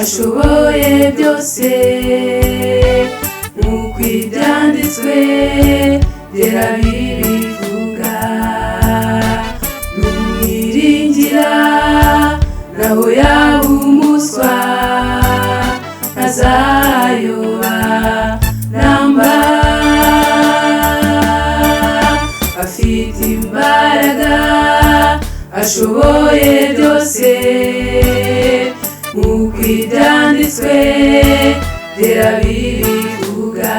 ashoboye byose nk'uko ibyanditswe byera bibivuga. Numwiringira naho yaba umuswa ntazayoba namba. Afite imbaraga ashoboye byose nk'uko ibyanditswe byera bibivuga.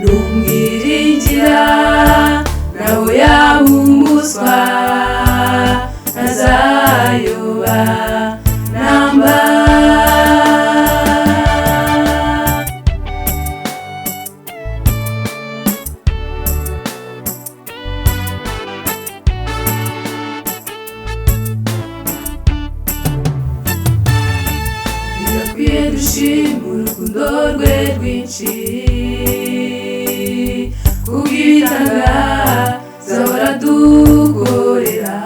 Numwiringira naho yaba umuswa ntazayoba namba. Birakwiye dushima urukundo rwe rwinshi kubw'ibitangaza ahora dukorera.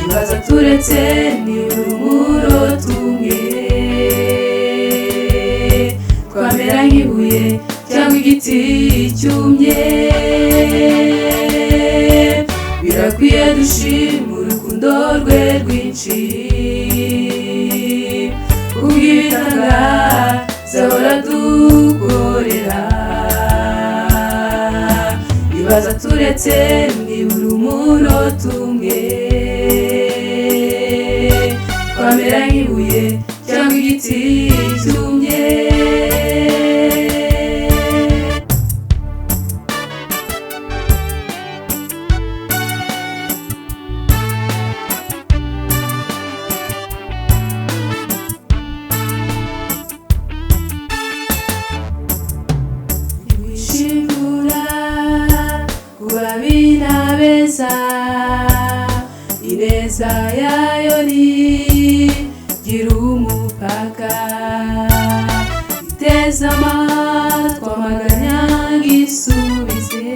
Ibaza turetse nibura umurota umwe twamera nk'ibuye cyangwa igiti cyumye. Birakwiye dushima urukundo rwe rwinshi kubw'ibitangaza ahora dukorera. Ibaza turetse nibura umunota umwe twamera nk'ibuye cyangwa igiti cyumye. Wishimura kubabi n'abeza, ineza yayo ntigira umupaka. Iteze amatwi amaganya ngisubize,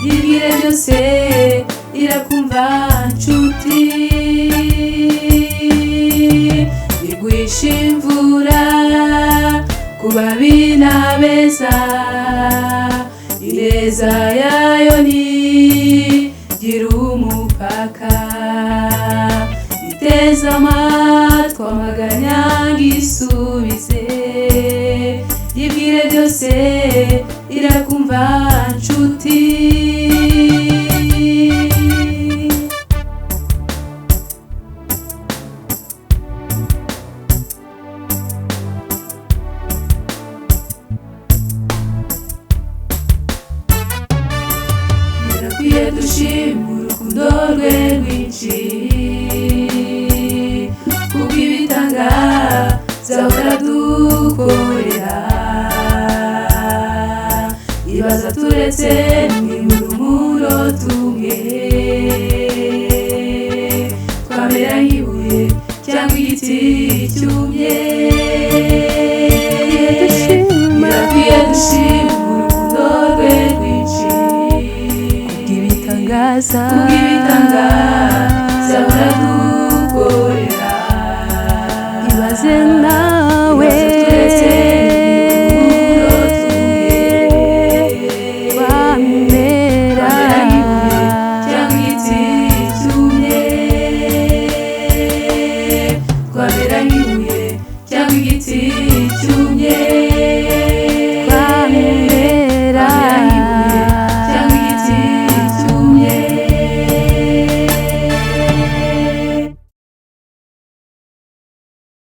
yibwire byose irakumva nshuti. Igwisha imvura kubabi n'abeza, ineza yayo ntigira umupaka. Iteze amatwi amaganya ngisubize, yibwire byose irakumva nshuti. Birakwiye dushima urukundo rwe rwinshi kubw'ibitangaza ahora dukorera. Ibaza turetse nibura umurota umwe twamera nk'ibuye cyangwa igiti cyumye. Birakwiye dushima urukundo rwe rwinshi kubw'ibitangaza ahora dukorera. Ibaze nawe